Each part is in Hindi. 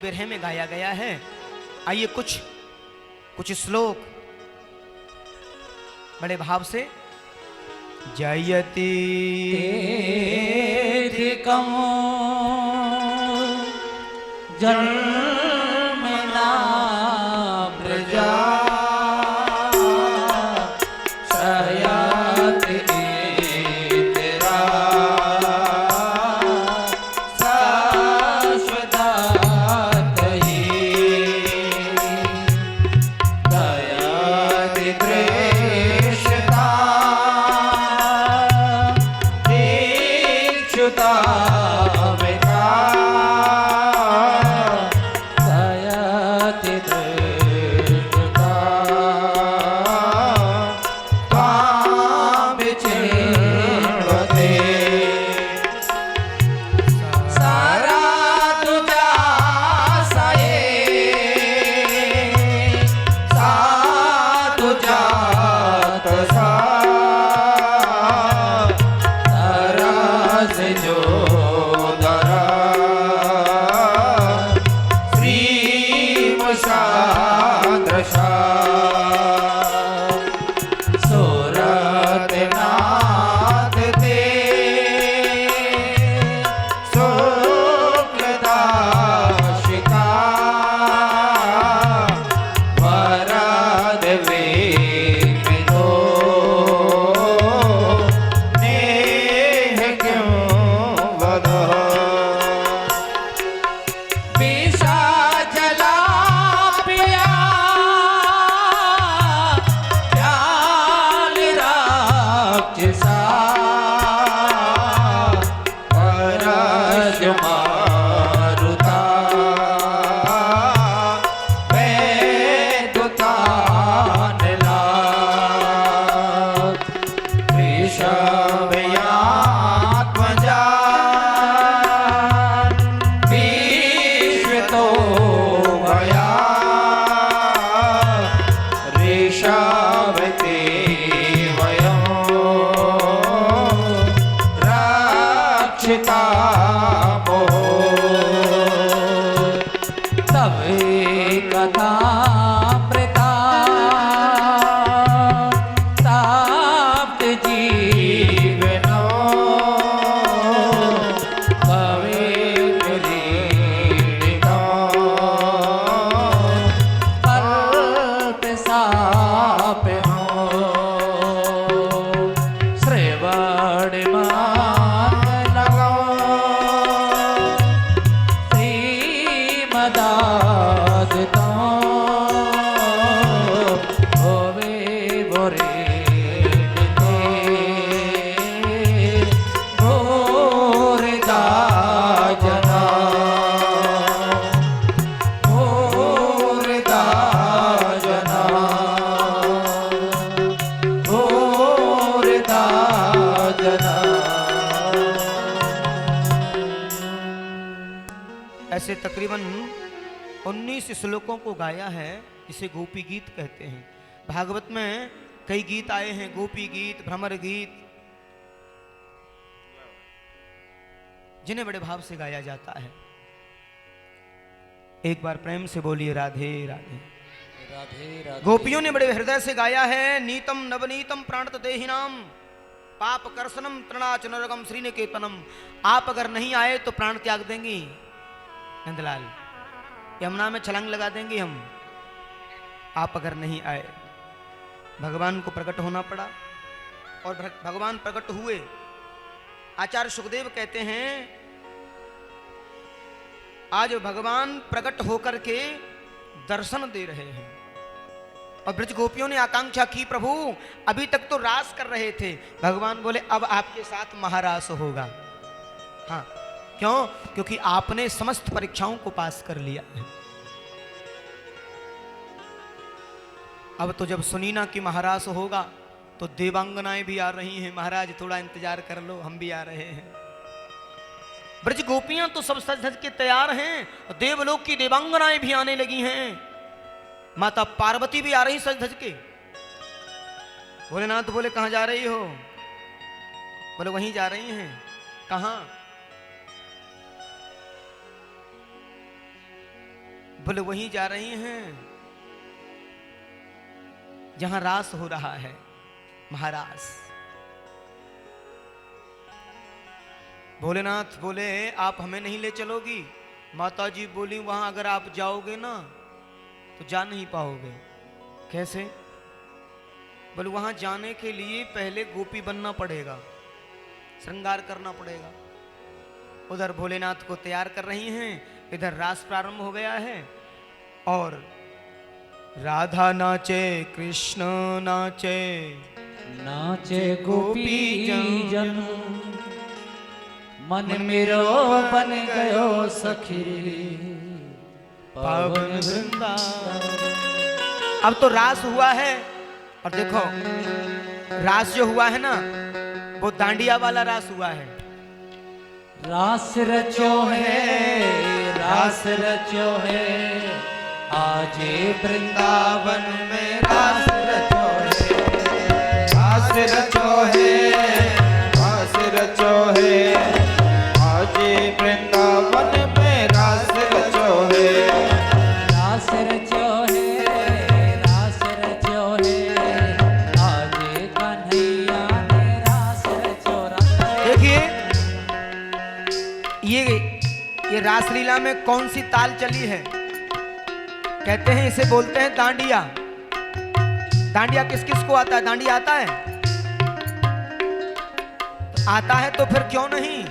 बिरहे में गाया गया है। आइए कुछ कुछ श्लोक बड़े भाव से। जयति तेधिकं जन्मना प्रजा शयति इतरा शाश्वतहि दयति त्रेष्ठता दीक्षुता ऐसे तकरीबन 19 श्लोकों को गाया है, इसे गोपी गीत कहते हैं। भागवत में कई गीत आए हैं, गोपी गीत, भ्रमर गीत, जिन्हें बड़े भाव से गाया जाता है। एक बार प्रेम से बोलिए राधे राधे राधे राधे। गोपियों ने बड़े हृदय से गाया है। नीतम नवनीतम प्राणत देहिनाम पाप कर्षणम तृणाच नरगम श्रीनिकेतनम। आप अगर नहीं आए तो प्राण त्याग देंगी नंदलाल, यमुना में छलांग लगा देंगे हम, आप अगर नहीं आए। भगवान को प्रकट होना पड़ा और भगवान प्रकट हुए। आचार्य सुखदेव कहते हैं आज भगवान प्रकट होकर के दर्शन दे रहे हैं। और ब्रज गोपियों ने आकांक्षा की, प्रभु अभी तक तो रास कर रहे थे। भगवान बोले अब आपके साथ महारास होगा। हाँ, क्यों? क्योंकि आपने समस्त परीक्षाओं को पास कर लिया है। अब तो जब सुनीना की महारास होगा तो देवांगनाएं भी आ रही हैं। महाराज थोड़ा इंतजार कर लो, हम भी आ रहे हैं। ब्रज गोपियां तो सब सज धज के तैयार हैं, देवलोक की देवांगनाएं भी आने लगी हैं। माता पार्वती भी आ रही सज धज के। भोलेनाथ बोले कहां जा रही हो? बोले वहीं जा रही हैं। कहां? बोले वहीं जा रही हैं जहां रास हो रहा है महाराज। भोलेनाथ बोले आप हमें नहीं ले चलोगी? माता जी बोली वहां अगर आप जाओगे ना तो जा नहीं पाओगे। कैसे? बोले वहां जाने के लिए पहले गोपी बनना पड़ेगा, श्रृंगार करना पड़ेगा। उधर भोलेनाथ को तैयार कर रही हैं, इधर रास प्रारंभ हो गया है और राधा नाचे कृष्ण नाचे नाचे गोपी जन मन मेरो बन गयो सखी पावन वृंदावन। अब तो रास हुआ है और देखो रास जो हुआ है ना वो डांडिया वाला रास हुआ है। रास रचो है, रास रचो है, आजे वृंदावन में रास रचो है, रास रचो है, रास रचो है, आजे वृंदावन में रास रचो है। रास रचो है, रास रचो है, आजे कन्हैया ने रास रचो। देखिए ये रासलीला में कौन सी ताल चली है? कहते हैं इसे बोलते हैं डांडिया। डांडिया किस किस को आता है? डांडिया आता है? तो आता है तो फिर क्यों नहीं?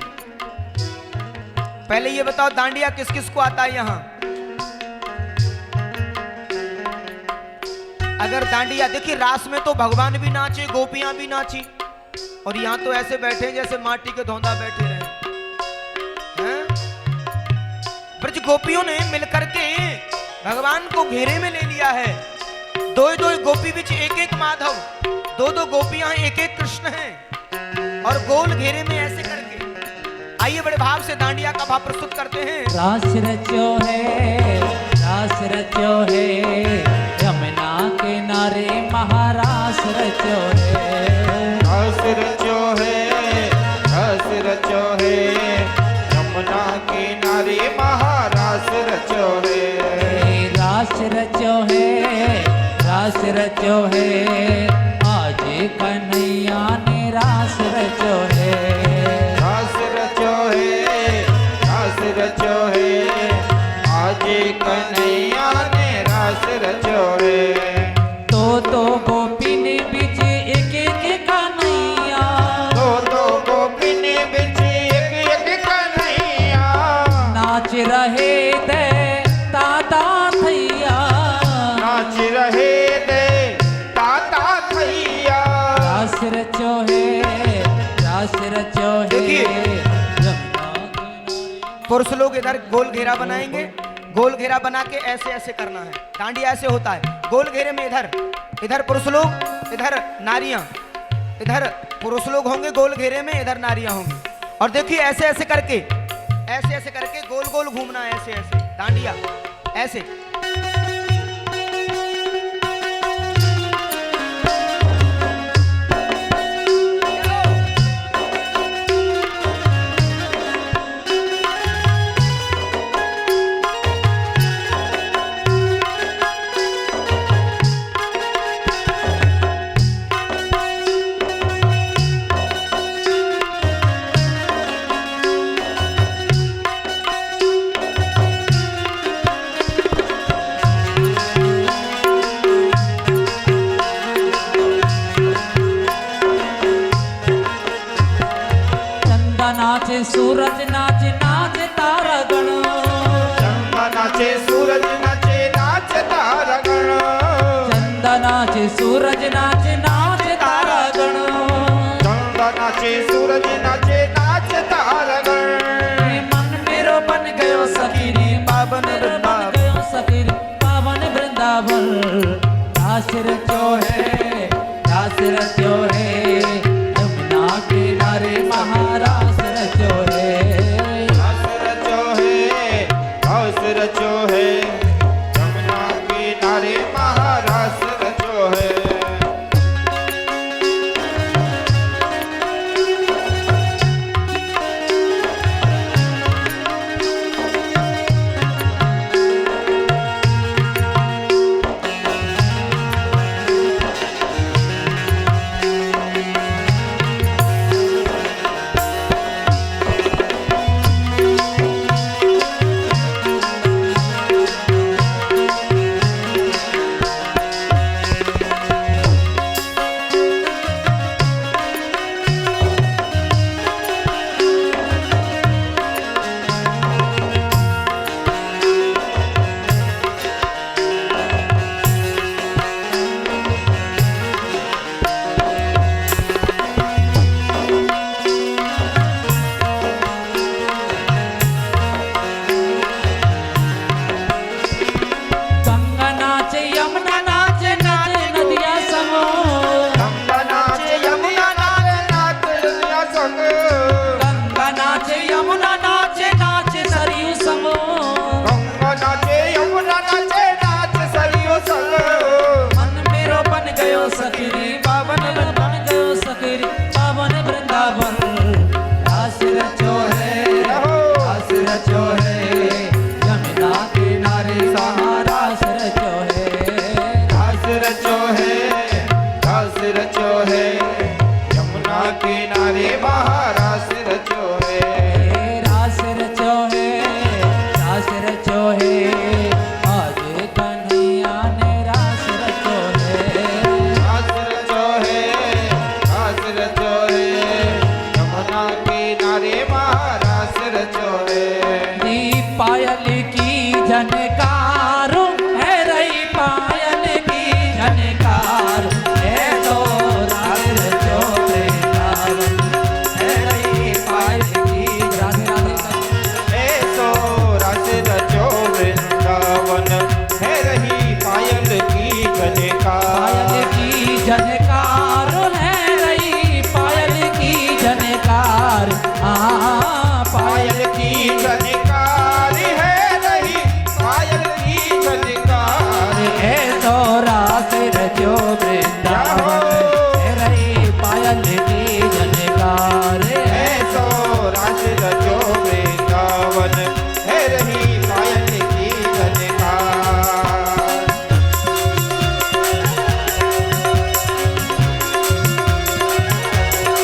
पहले ये बताओ डांडिया किस किस को आता है यहां? अगर डांडिया देखिए रास में तो भगवान भी नाचे, गोपियां भी नाची और यहां तो ऐसे बैठे जैसे माटी के धोंधा बैठे रहे हैं। ब्रज गोपियों ने मिलकर के भगवान को घेरे में ले लिया है। दो दो गोपी बीच एक एक माधव, दो दो गोपियां एक एक कृष्ण हैं और गोल घेरे में ऐसे करके। आइए बड़े भाव से डांडिया का भाव प्रस्तुत करते हैं। रास रचो है, रास रचो है, यमुना किनारे महारास रचो है। रास रचो है, रास रचो है, यमुना किनारे महारास रचो है। रास रचो है, रास रचो है, आज कन्हैया ने रास रचो है। रास रचो है, रास रचो है, आज कन्हैया ने रास रचो है। तो गोपी ने बीच एक एक कन्हैया, दो गोपी ने बिच एक एक कन्हैया, नाच रहे दे ताता थैया, नाच रहे दे ताता थैया। रास रचो है, रास रचो है, देखिए। यमुना किनारे। पुरुष लोग इधर गोल घेरा बनाएंगे, गोल घेरा बना के ऐसे ऐसे करना है। डांडिया ऐसे होता है, गोल घेरे में इधर पुरुष लोग, इधर नारियां, इधर पुरुष लोग होंगे गोल घेरे में, इधर नारियां होंगी। और देखिए ऐसे ऐसे करके गोल गोल घूमना है, ऐसे ऐसे डांडिया ऐसे। नाचे सूरज नाचे नाचे तारा गण, चंदा नाचे सूरज नाचे नाच तारा गण, चंदा नाचे सूरज नाचे नाचे तारा गण, चंदा नाचे सूरज नाचे नाच तारा गण। मन मेरो बन गयो सखीरी पावन बन गयो सखीरी पावन वृंदावन। रास रचो है, रास रचो है, यमुना किनारे महारास रचो है। रास रचो है, रास रचो है, यमुना किनारे महारास रचो है। पायल की झनकार ऐसो रास रचो वृंदावन है रही पायल की झनकार। ऐसो रास रचो वृंदावन है रही पायल की झनकार।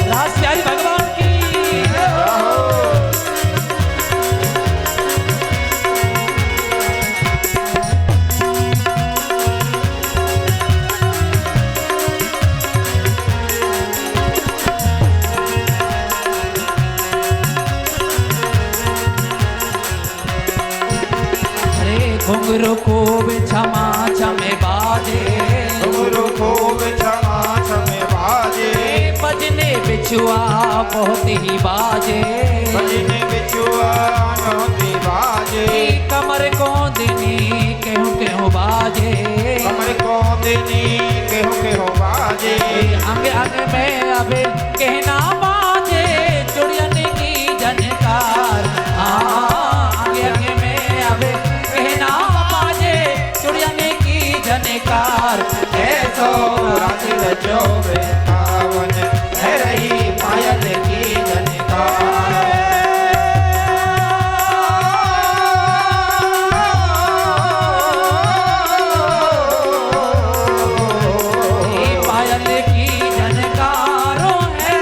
रास प्यारी भगवान की। घुंघरू खूब क्षमा छमे बाजे घुंघरू खूब क्षमा छमे बाजे बजने बिछुआ बहुत ही बाजे बजने बिछुआ नौती बाजे कमर को दिनी केहू केहू बाजे कमर को दिनी केहू बाजे अंग अंग में अब कहना बाजे चुड़ियन की झनकार। अंग अंग में अब कहना बाजे चुड़ियन की झनकार। ऐसो रास रचो वृंदावन है रही पायल की झनकार। पायल की झनकारो है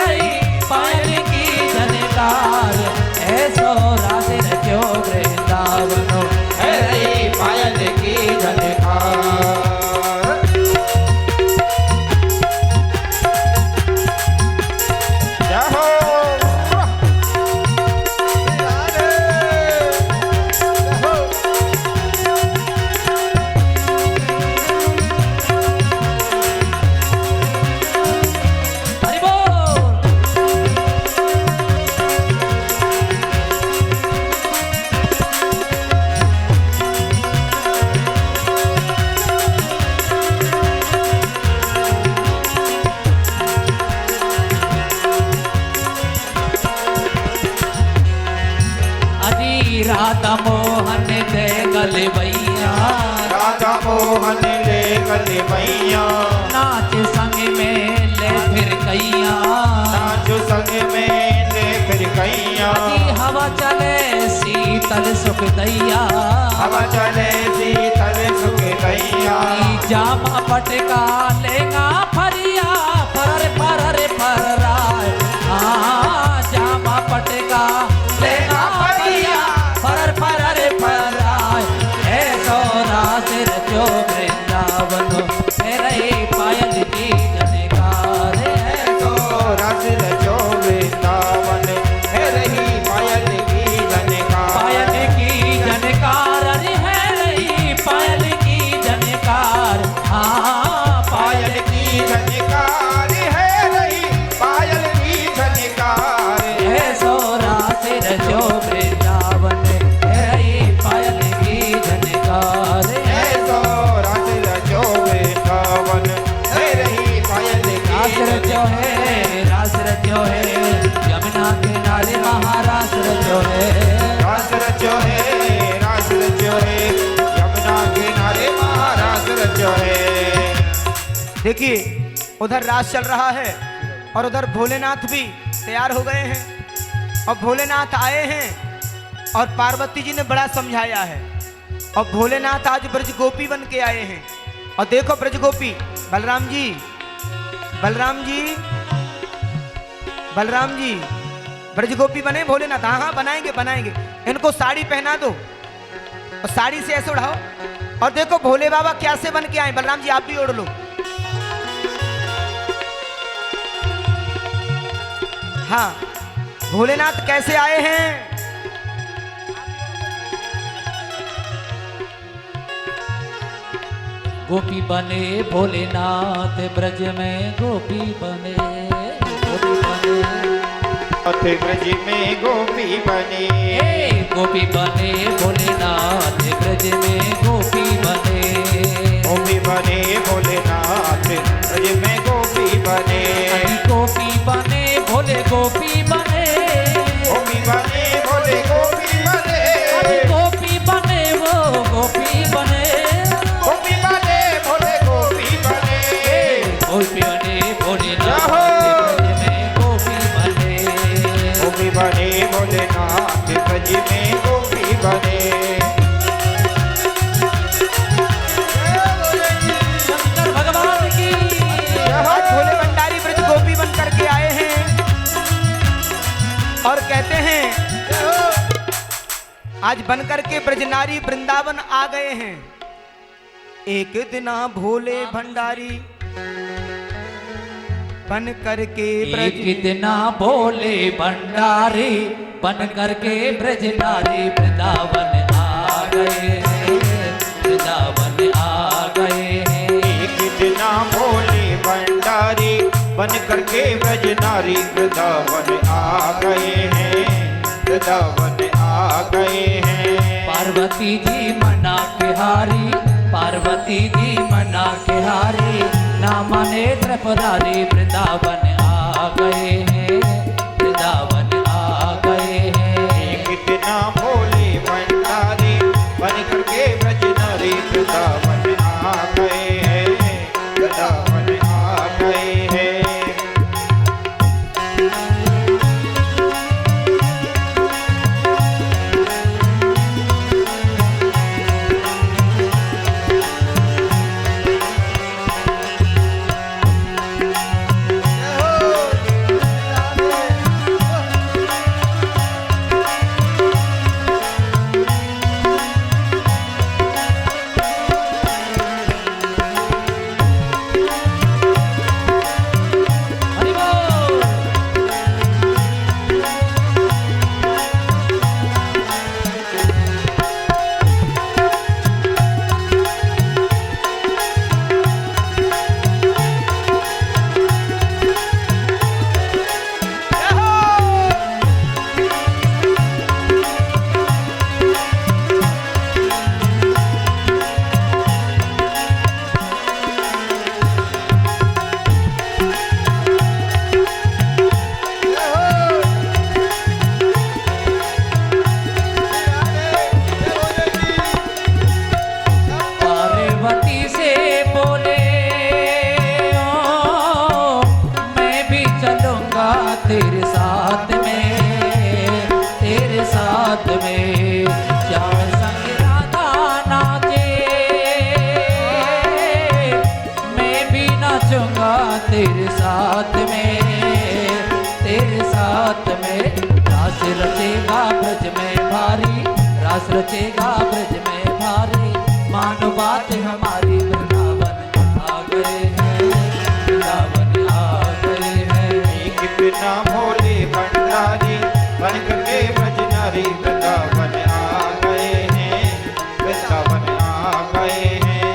पायल की झनकार। ऐसो रास रचो वृंदावन है रही पायल की झनकार। जय हो राधे जय हो। हरि बोल। अजी राधा मोहन दे गलबैया राधा मोहन ले गले मैया नाच संग में ले फिर कैया। नाचो संग में ले फिर कैया। अजी हवा चले शीतल सुख दैया हवा चले शीतल सुख कैया। जामा पटका लेगा फरिया फरर फरर फराय। जामा पटका लेगा फरिया फरर फरर फराय। ऐसो रास रचो वृंदावन है रही पायल की झनकार। ऐसो रास रचो वृंदावन है रही पायल की झनकार। पायल की झनकार अरे है रही पायल की झनकार। पायल की झनकार है रही पायल की झनकार। ऐसो रास रचो वृंदावन है रही पायल की झनकार। ऐसो रास रचो वृंदावन है रही पायल रास की रचो है रास रचो है यमुना किनारे महारास रचो है। रास रचो है रास रचो है यमुना किनारे महारास रचो है। देखिए उधर रास चल रहा है और उधर भोलेनाथ भी तैयार हो गए हैं और भोलेनाथ आए हैं और पार्वती जी ने बड़ा समझाया है और भोलेनाथ आज ब्रज गोपी बन के आए हैं। और देखो ब्रज गोपी बलराम जी बलराम जी बलराम जी ब्रज गोपी बने भोलेनाथ। हाँ हाँ बनाएंगे बनाएंगे। इनको साड़ी पहना दो और साड़ी से ऐसे उड़ाओ और देखो भोले बाबा कैसे बन के आए। बलराम जी आप भी ओढ़ लो। हाँ भोलेनाथ कैसे आए हैं। गोपी बने भोलेनाथ ब्रज में गोपी बने गोपी बने। अथे ब्रज में गोपी बने गोपी बने भोलेनाथ ब्रज में गोपी बने। गोपी बने भोलेनाथ ब्रज में गोपी बने। गोपी बने भोले गोपी बने। गोपी बने भोले गोपी बने। गोपी बने वो गोपी ब्रज में गोपी बने। शंकर भगवान की आज भोले भंडारी ब्रज गोपी बन करके आए हैं और कहते हैं आज बन करके ब्रजनारी वृंदावन आ गए हैं। एक दिना भोले भंडारी बन करके ब्रज एक दिना भोले भंडारी बन करके ब्रज नारी वृंदावन आ गए हैं, वृंदावन आ गए हैं। एक दिना भोले भंडारी बन करके ब्रज नारी वृंदावन आ गए हैं, वृंदावन आ गए हैं। पार्वती जी मना के हारी, पार्वती जी मना के हारी, नाम नेत्र पुरारी वृंदावन आ गए हैं, वृंदावन आ गए हैं। एक दिना भोले भंडारी बन करके ब्रज नारी वृंदावन आ गए हैं, वृंदावन आ गए हैं। हरि बोल। पार्वती से बोले ओ, मैं भी चलूंगा तेरे साथ में, तेरे साथ में। श्याम संग राधा नाचे, मैं भी नाचूंगा तेरे साथ में, तेरे साथ में। रास रचेगा ब्रज में भारी, रास रचेगा ब्रज में भारी, मानो बात हमारी वृंदावन आ गए हैं, वृंदावन आ गए हैं। एक दिना भोले भंडारी बन करके ब्रज नारी वृंदावन आ गए हैं, वृंदावन आ गए हैं।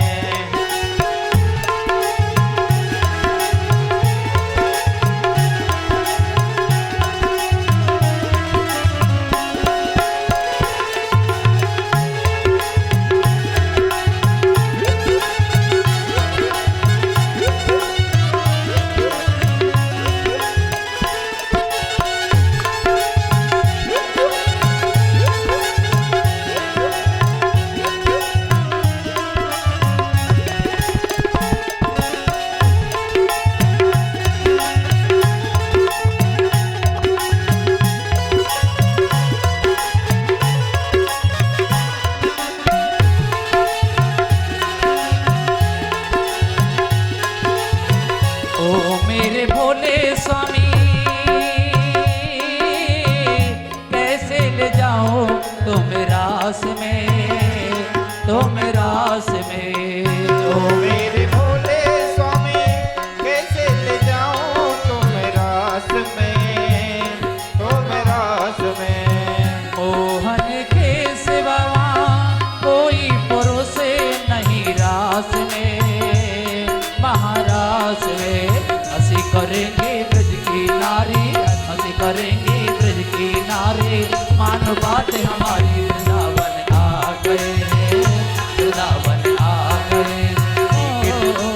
ओ मेरे भोले स्वामी, कैसे ले जाओ तुम रास में, तुम रास में। ओ मेरे भोले स्वामी कैसे ले जाऊं तुम रास में, तुम रास में। मोहन के सिवा कोई पुरुष नहीं रास में, महारास में। हंसी करेंगे ब्रज की नारी, हंसी करेंगे ब्रज की नारी, मानो बात हमारी वृंदावन आ गए हैं, वृंदावन आ गए हैं।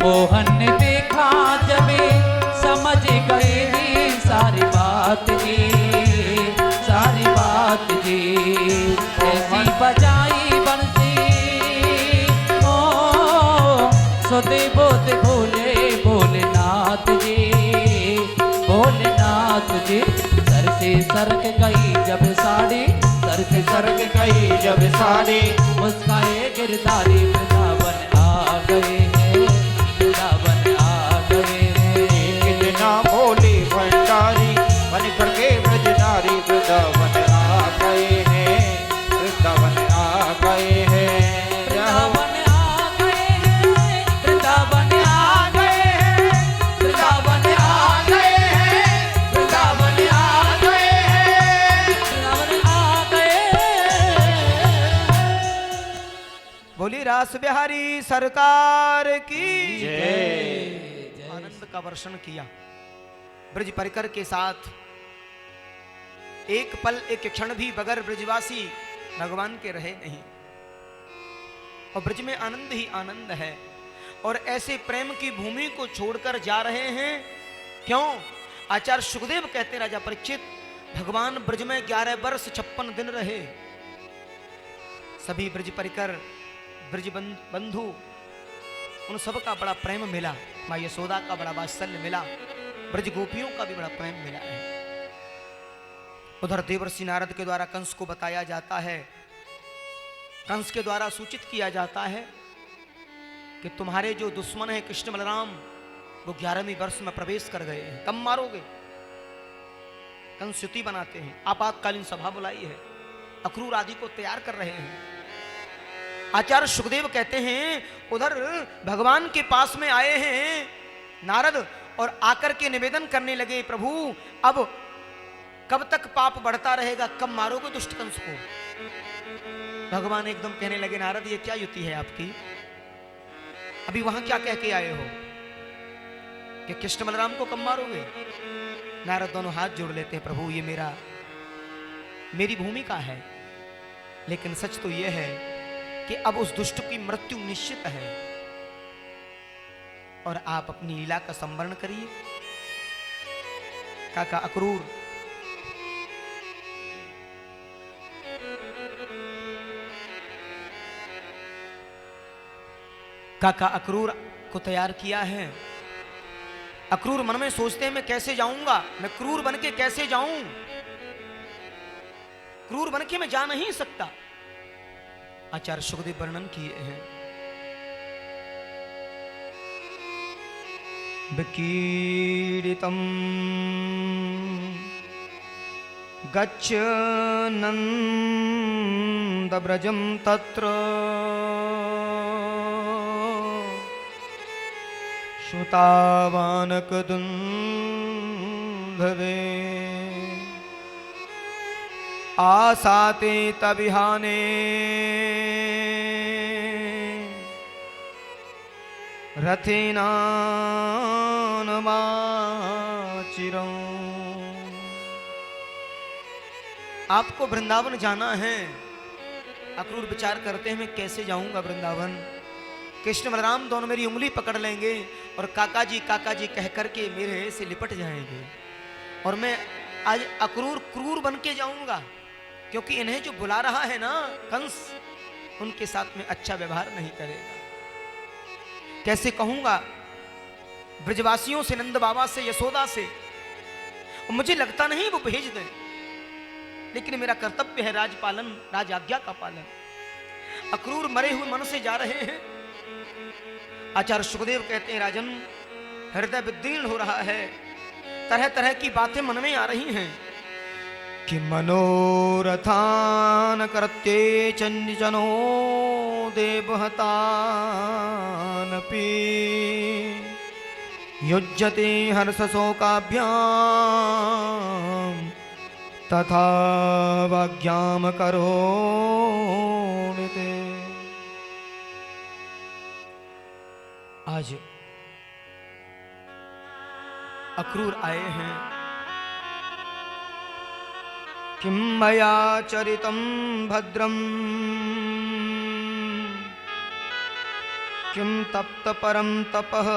मोहन ने देखा जब समझ गए जी सारी बात जी, सारी बात जी। ऐसी बजाई बंसी ओ सोते बोते भोले भोलेनाथ जी, भोलेनाथ जी। सर से सरक गई जब साड़ी, सर से सरक गई जब साड़ी, मुस्काए गिरधारी वृंदावन आ गए हैं, वृंदावन आ गए हैं। कितना भोले भंडारी बन करके ब्रजनारी वृंदावन आ गए हैं, वृंदावन आ गए हैं। वृंदावन आ गए हैं, वृंदावन आ गए हैं, वृंदावन आ गए हैं, वृंदावन आ गए हैं, वृंदावन आ गए। बोली रास बिहारी सरकार की जय। आनंद का वर्षण किया ब्रज परिकर के साथ। एक पल एक क्षण भी बगैर ब्रजवासी भगवान के रहे नहीं, और ब्रज में आनंद ही आनंद है। और ऐसे प्रेम की भूमि को छोड़कर जा रहे हैं, क्यों? आचार्य सुखदेव कहते हैं, राजा परीक्षित भगवान ब्रज में 11 वर्ष 56 दिन रहे। सभी ब्रज परिकर ब्रज बंधु उन सब का बड़ा प्रेम मिला, माँ यशोदा का बड़ा वात्सल्य मिला, ब्रज गोपियों का भी बड़ा प्रेम मिला है। उधर देवर्षि नारद के द्वारा कंस को बताया जाता है, कंस के द्वारा सूचित किया जाता है कि तुम्हारे जो दुश्मन है कृष्ण बलराम, वो 11वें वर्ष में प्रवेश कर गए हैं, कब मारोगे? कंस युति बनाते हैं, आपातकालीन सभा बुलाई है, अक्रूर आदि को तैयार कर रहे हैं। आचार्य सुखदेव कहते हैं उधर भगवान के पास में आए हैं नारद, और आकर के निवेदन करने लगे, प्रभु अब कब तक पाप बढ़ता रहेगा, कब मारोगे दुष्ट कंस को? भगवान एकदम कहने लगे, नारद ये क्या युति है आपकी? अभी वहां क्या कह के आए हो कि कृष्ण बलराम को कब मारोगे? नारद दोनों हाथ जोड़ लेते हैं, प्रभु ये मेरी भूमिका है, लेकिन सच तो यह है कि अब उस दुष्ट की मृत्यु निश्चित है, और आप अपनी लीला का संवरण करिए। काका अक्रूर को तैयार किया है। अक्रूर मन में सोचते हैं मैं कैसे जाऊंगा, मैं क्रूर बन के कैसे जाऊं? क्रूर बन के मैं जा नहीं सकता। आचार्य सुखदेव वर्णन किए हैं, विकीर्तितं गच्छ नन्दव्रजं तत्र श्रुतावानकदुन्दवे आसाते तविहाने रथेनानमाचिरं। आपको वृंदावन जाना है। अक्रूर विचार करते हैं मैं कैसे जाऊंगा वृंदावन? कृष्ण बलराम दोनों मेरी उंगली पकड़ लेंगे और काका जी कह करके मेरे से लिपट जाएंगे, और मैं आज अक्रूर क्रूर बन के जाऊंगा, क्योंकि इन्हें जो बुला रहा है ना कंस, उनके साथ में अच्छा व्यवहार नहीं करेगा। कैसे कहूंगा ब्रजवासियों से, नंद बाबा से, यशोदा से, और मुझे लगता नहीं वो भेज दें, लेकिन मेरा कर्तव्य है राजपालन, राज आज्ञा का पालन। अक्रूर मरे हुए मन से जा रहे हैं। आचार्य सुखदेव कहते हैं राजन, हृदय विदीर्ण हो रहा है, तरह तरह की बातें मन में आ रही हैं कि मनोरथान करते चंजनो देवहतानपि युज्यते हर्ष शोकाभ्याम तथा वाग्याम करोमिते। आज अक्रूर आए हैं, किं मया चरितं भद्रं किम तप्त परम तपः।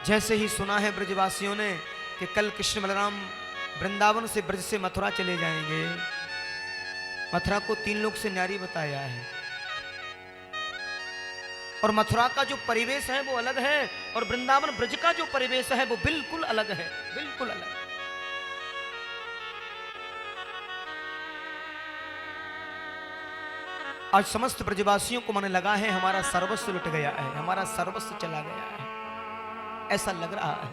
जैसे ही सुना है ब्रजवासियों ने कि कल कृष्ण बलराम वृंदावन से ब्रज से मथुरा चले जाएंगे, मथुरा को 3 लोक से न्यारी बताया है, और मथुरा का जो परिवेश है वो अलग है, और वृंदावन ब्रज का जो परिवेश है वो बिल्कुल अलग है, बिल्कुल अलग। आज समस्त ब्रजवासियों को मन लगा है हमारा सर्वस्व लुट गया है, हमारा सर्वस्व चला गया है, ऐसा लग रहा है।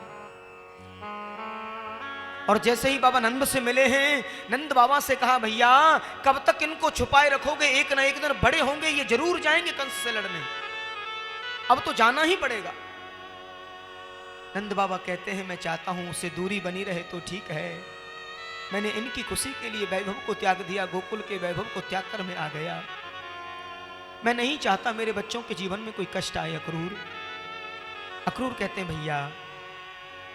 और जैसे ही बाबा नंद से मिले हैं, नंद बाबा से कहा भैया कब तक इनको छुपाए रखोगे, एक ना एक दिन बड़े होंगे, ये जरूर जाएंगे कंस से लड़ने, अब तो जाना ही पड़ेगा। नंद बाबा कहते हैं मैं चाहता हूं उससे दूरी बनी रहे तो ठीक है, मैंने इनकी खुशी के लिए वैभव को त्याग दिया, गोकुल के वैभव को त्याग कर मैं आ गया, मैं नहीं चाहता मेरे बच्चों के जीवन में कोई कष्ट आए। अक्रूर अक्रूर कहते हैं भैया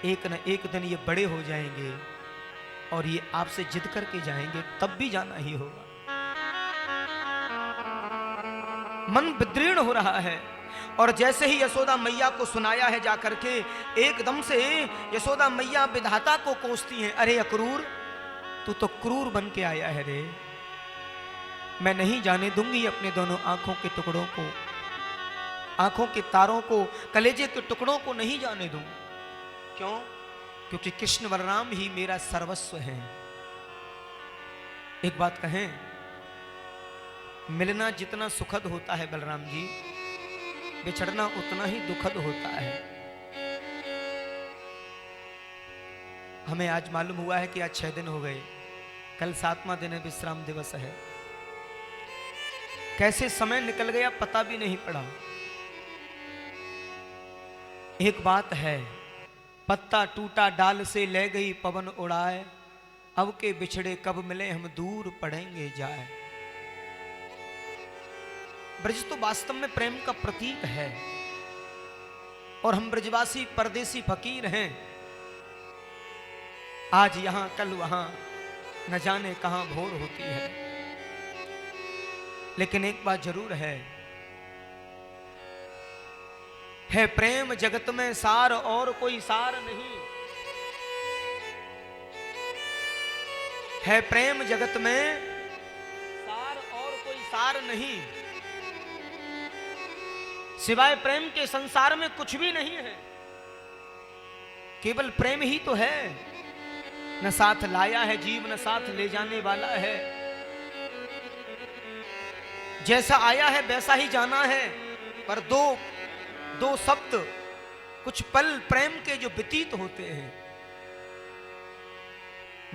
एक न एक दिन ये बड़े हो जाएंगे और ये आपसे जिद करके जाएंगे, तब भी जाना ही होगा। मन विदीर्ण हो रहा है, और जैसे ही यशोदा मैया को सुनाया है जाकर के, एकदम से यशोदा मैया विधाता को कोसती हैं, अरे अक्रूर तू तो क्रूर बन के आया है रे, मैं नहीं जाने दूंगी अपने दोनों आंखों के टुकड़ों को, आंखों के तारों को, कलेजे के टुकड़ों को नहीं जाने दूंगी। क्यों? क्योंकि कृष्ण बलराम ही मेरा सर्वस्व है। एक बात कहें, मिलना जितना सुखद होता है बलराम जी, बिछड़ना उतना ही दुखद होता है। हमें आज मालूम हुआ है कि आज 6 दिन हो गए, कल 7वां दिन है, विश्राम दिवस है, कैसे समय निकल गया पता भी नहीं पड़ा। एक बात है, पत्ता टूटा डाल से ले गई पवन उड़ाए, अब के बिछड़े कब मिले हम दूर पड़ेंगे जाए। ब्रज तो वास्तव में प्रेम का प्रतीक है, और हम ब्रजवासी परदेसी फकीर हैं, आज यहां कल वहां, न जाने कहां भोर होती है। लेकिन एक बात जरूर है प्रेम जगत में सार और कोई सार नहीं, है प्रेम जगत में सार और कोई सार नहीं, सिवाय प्रेम के संसार में कुछ भी नहीं है, केवल प्रेम ही तो है। न साथ लाया है जीव, न साथ ले जाने वाला है, जैसा आया है वैसा ही जाना है। पर दो शब्द कुछ पल प्रेम के जो व्यतीत होते हैं,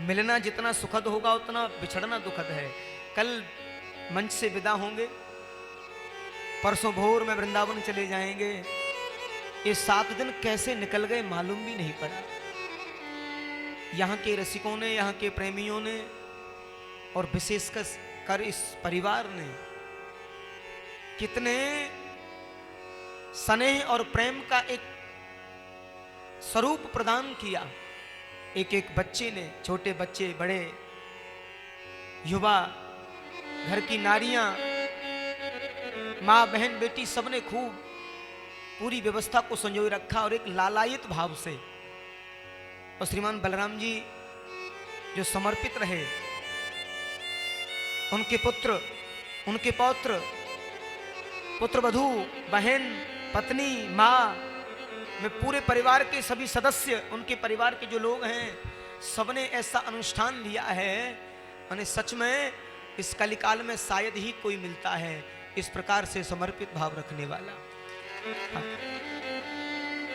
मिलना जितना सुखद होगा उतना बिछड़ना दुखद है। कल मंच से विदा होंगे, परसों भोर में वृंदावन चले जाएंगे, ये 7 दिन कैसे निकल गए मालूम भी नहीं पड़ा। यहाँ के रसिकों ने, यहाँ के प्रेमियों ने, और विशेषकर इस परिवार ने कितने स्नेह और प्रेम का एक स्वरूप प्रदान किया। एक एक बच्चे ने, छोटे बच्चे, बड़े, युवा, घर की नारियां, माँ बहन बेटी, सबने खूब पूरी व्यवस्था को संजोए रखा, और एक लालायित भाव से। और श्रीमान बलराम जी जो समर्पित रहे, उनके पुत्र, उनके पौत्र, पुत्रवधू, बहन, पत्नी, माँ, में पूरे परिवार के सभी सदस्य, उनके परिवार के जो लोग हैं, सबने ऐसा अनुष्ठान लिया है, माने सच में इस कलिकाल में शायद ही कोई मिलता है इस प्रकार से समर्पित भाव रखने वाला। हाँ।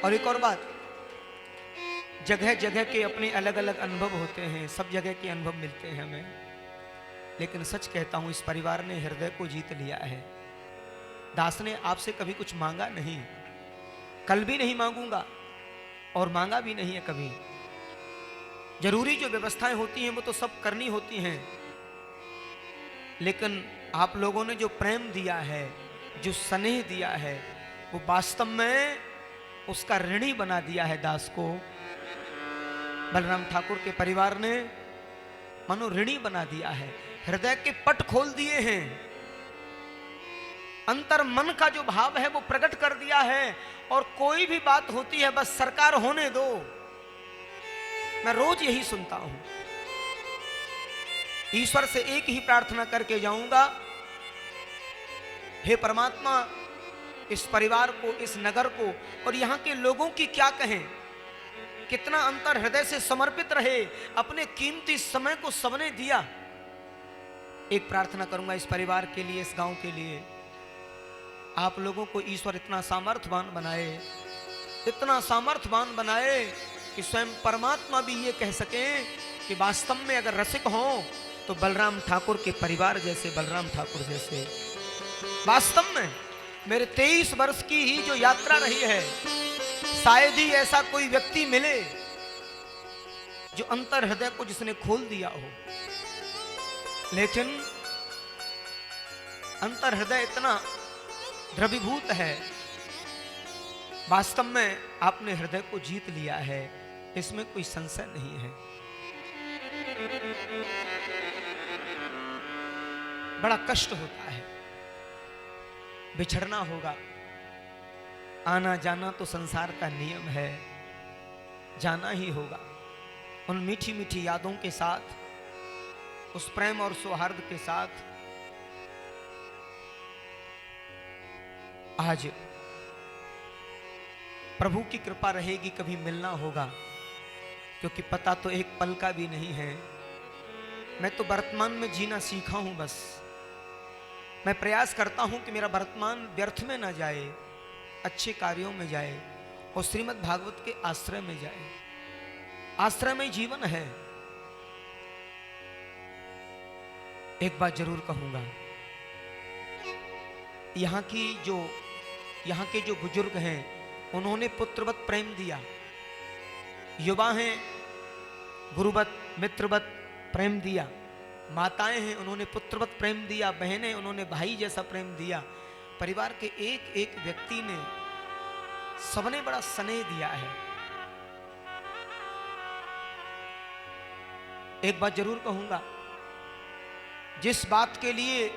और एक और बात, जगह जगह के अपने अलग अलग अनुभव होते हैं, सब जगह के अनुभव मिलते हैं हमें, लेकिन सच कहता हूं इस परिवार ने हृदय को जीत लिया है। दास ने आपसे कभी कुछ मांगा नहीं, कल भी नहीं मांगूंगा, और मांगा भी नहीं है कभी। जरूरी जो व्यवस्थाएं होती हैं वो तो सब करनी होती हैं, लेकिन आप लोगों ने जो प्रेम दिया है, जो स्नेह दिया है, वो वास्तव में उसका ऋणी बना दिया है दास को। बलराम ठाकुर के परिवार ने मनो ऋणी बना दिया है, हृदय के पट खोल दिए हैं। अंतर मन का जो भाव है वो प्रकट कर दिया है। और कोई भी बात होती है बस सरकार होने दो, मैं रोज यही सुनता हूं। ईश्वर से एक ही प्रार्थना करके जाऊंगा, हे परमात्मा इस परिवार को, इस नगर को और यहां के लोगों की क्या कहें, कितना अंतर हृदय से समर्पित रहे, अपने कीमती समय को सबने दिया। एक प्रार्थना करूंगा इस परिवार के लिए, इस गांव के लिए, आप लोगों को ईश्वर इतना सामर्थ्यवान बनाए, इतना सामर्थ्यवान बनाए कि स्वयं परमात्मा भी ये कह सके कि वास्तव में अगर रसिक हो तो बलराम ठाकुर के परिवार जैसे, बलराम ठाकुर जैसे। वास्तव में मेरे 23 वर्ष की ही जो यात्रा रही है, शायद ही ऐसा कोई व्यक्ति मिले जो अंतर हृदय को जिसने खोल दिया हो। लेकिन अंतर हृदय इतना द्रवीभूत है, वास्तव में आपने हृदय को जीत लिया है, इसमें कोई संशय नहीं है। बड़ा कष्ट होता है, बिछड़ना होगा, आना जाना तो संसार का नियम है, जाना ही होगा। उन मीठी मीठी यादों के साथ, उस प्रेम और सौहार्द के साथ आज प्रभु की कृपा रहेगी, कभी मिलना होगा, क्योंकि पता तो एक पल का भी नहीं है। मैं तो वर्तमान में जीना सीखा हूं बस। मैं प्रयास करता हूं कि मेरा वर्तमान व्यर्थ में ना जाए, अच्छे कार्यों में जाए और श्रीमद् भागवत के आश्रय में जाए। आश्रय में जीवन है। एक बात जरूर कहूंगा, यहाँ के जो बुजुर्ग हैं उन्होंने पुत्रवत प्रेम दिया, युवा हैं गुरुवत मित्रवत प्रेम दिया, माताएं हैं उन्होंने पुत्रवत प्रेम दिया, बहनें उन्होंने भाई जैसा प्रेम दिया। परिवार के एक एक व्यक्ति ने, सबने बड़ा स्नेह दिया है। एक बात जरूर कहूंगा, जिस बात के लिए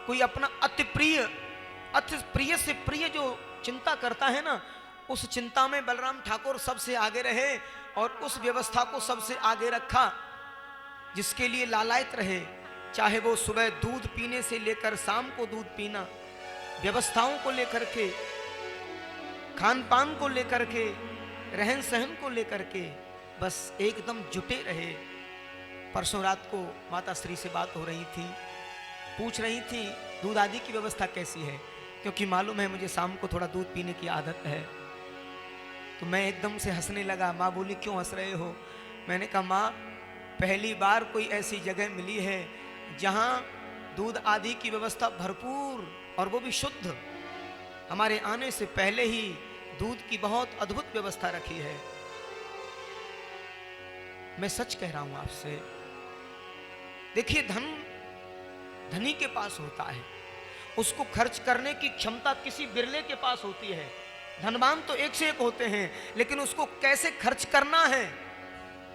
कोई अपना अति प्रिय से प्रिय जो चिंता करता है ना, उस चिंता में बलराम ठाकुर सबसे आगे रहे और उस व्यवस्था को सबसे आगे रखा जिसके लिए लालायित रहे। चाहे वो सुबह दूध पीने से लेकर शाम को दूध पीना, व्यवस्थाओं को लेकर के, खान पान को लेकर के, रहन सहन को लेकर के बस एकदम जुटे रहे। परसों रात को माता श्री से बात हो रही थी, पूछ रही थी दूध आदि की व्यवस्था कैसी है, क्योंकि मालूम है मुझे शाम को थोड़ा दूध पीने की आदत है। तो मैं एकदम से हंसने लगा। माँ बोली क्यों हंस रहे हो? मैंने कहा माँ, पहली बार कोई ऐसी जगह मिली है जहाँ दूध आदि की व्यवस्था भरपूर और वो भी शुद्ध। हमारे आने से पहले ही दूध की बहुत अद्भुत व्यवस्था रखी है। मैं सच कह रहा हूं आपसे। देखिए, धनी के पास होता है, उसको खर्च करने की क्षमता किसी बिरले के पास होती है। धनवान तो एक से एक होते हैं, लेकिन उसको कैसे खर्च करना है,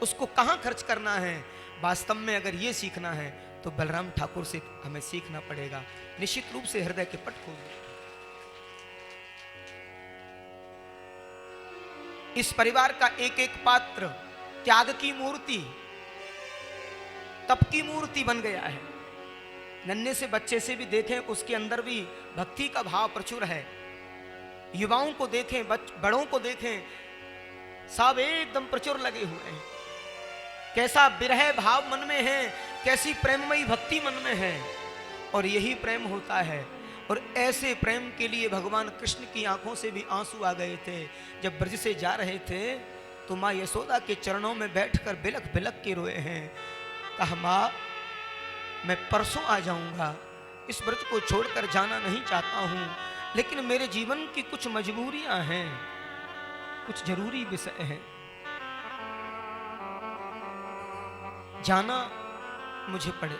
उसको कहां खर्च करना है, वास्तव में अगर ये सीखना है तो बलराम ठाकुर से हमें सीखना पड़ेगा। निश्चित रूप से हृदय के पट खोल। इस परिवार का एक एक पात्र त्याग की मूर्ति, तप की मूर्ति बन गया है। नन्हे से बच्चे से भी देखें, उसके अंदर भी भक्ति का भाव प्रचुर है। युवाओं को देखें, बड़ों को देखें, सब एकदम प्रचुर लगे हुए हैं। कैसा विरह भाव मन में है, कैसी प्रेममयी भक्ति मन में है। और यही प्रेम होता है। और ऐसे प्रेम के लिए भगवान कृष्ण की आंखों से भी आंसू आ गए थे। जब ब्रज से जा रहे थे तो माँ यशोदा के चरणों में बैठकर बिलख बिलख के रोए हैं। कहा माँ, मैं परसों आ जाऊंगा, इस ब्रज को छोड़कर जाना नहीं चाहता हूं, लेकिन मेरे जीवन की कुछ मजबूरियां हैं, कुछ जरूरी विषय हैं, जाना मुझे पड़े।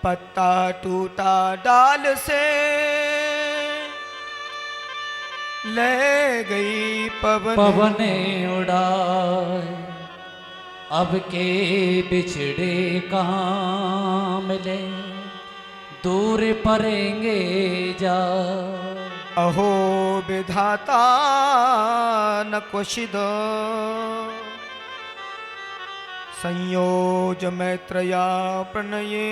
पत्ता टूटा डाल से ले गई पवने उड़ाए, अब के बिछड़े कहाँ मिले, दूर परेंगे जा। अहो विधाता न क्वचिद संयोज मैत्रया प्रणये।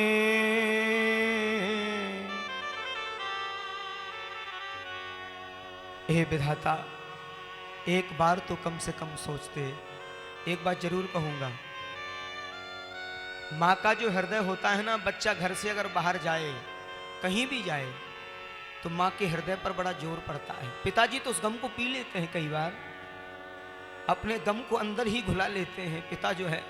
हे विधाता, एक बार तो कम से कम सोचते। एक बात जरूर कहूंगा, माँ का जो हृदय होता है ना, बच्चा घर से अगर बाहर जाए, कहीं भी जाए, तो माँ के हृदय पर बड़ा जोर पड़ता है। पिताजी तो उस गम को पी लेते हैं, कई बार अपने गम को अंदर ही घुला लेते हैं पिता जो है,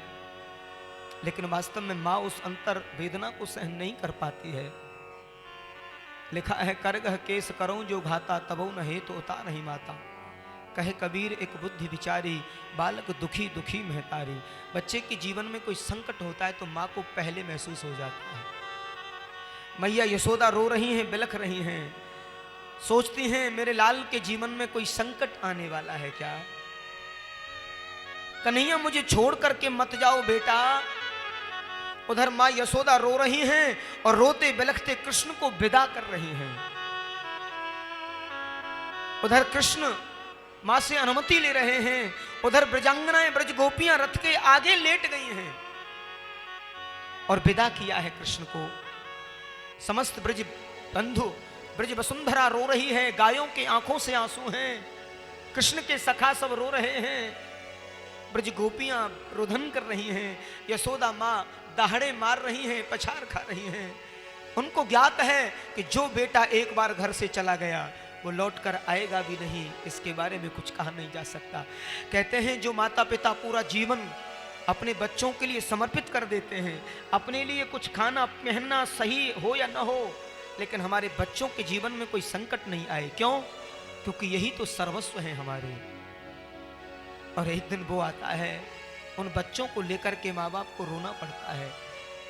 लेकिन वास्तव में माँ उस अंतर वेदना को सहन नहीं कर पाती है। लिखा है, करगह केस करूं जो घाता, तबो न हे तो उतार नहीं माता। कहे कबीर एक बुद्धि विचारी, बालक दुखी दुखी महतारी। बच्चे के जीवन में कोई संकट होता है तो माँ को पहले महसूस हो जाता है। मैया यशोदा रो रही हैं, बिलख रही हैं, सोचती हैं मेरे लाल के जीवन में कोई संकट आने वाला है क्या। कन्हैया मुझे छोड़ करके मत जाओ बेटा। उधर माँ यशोदा रो रही हैं और रोते बिलखते कृष्ण को विदा कर रही हैं। उधर कृष्ण माँ से अनुमति ले रहे हैं, उधर ब्रजांगनाएं ब्रज गोपियां रथ के आगे लेट गई हैं और विदा किया है कृष्ण को। समस्त ब्रज बंधु, ब्रज वसुंधरा रो रही है, गायों के आंखों से आंसू हैं, कृष्ण के सखा सब रो रहे हैं, ब्रज गोपियां रुदन कर रही हैं, यशोदा माँ दहाड़े मार रही हैं, पछाड़ खा रही हैं। उनको ज्ञात है कि जो बेटा एक बार घर से चला गया वो लौट कर आएगा भी नहीं, इसके बारे में कुछ कहा नहीं जा सकता। कहते हैं जो माता पिता पूरा जीवन अपने बच्चों के लिए समर्पित कर देते हैं, अपने लिए कुछ खाना पहनना सही हो या ना हो, लेकिन हमारे बच्चों के जीवन में कोई संकट नहीं आए। क्यों? क्योंकि यही तो सर्वस्व है हमारे। और एक दिन वो आता है, उन बच्चों को लेकर के माँ बाप को रोना पड़ता है।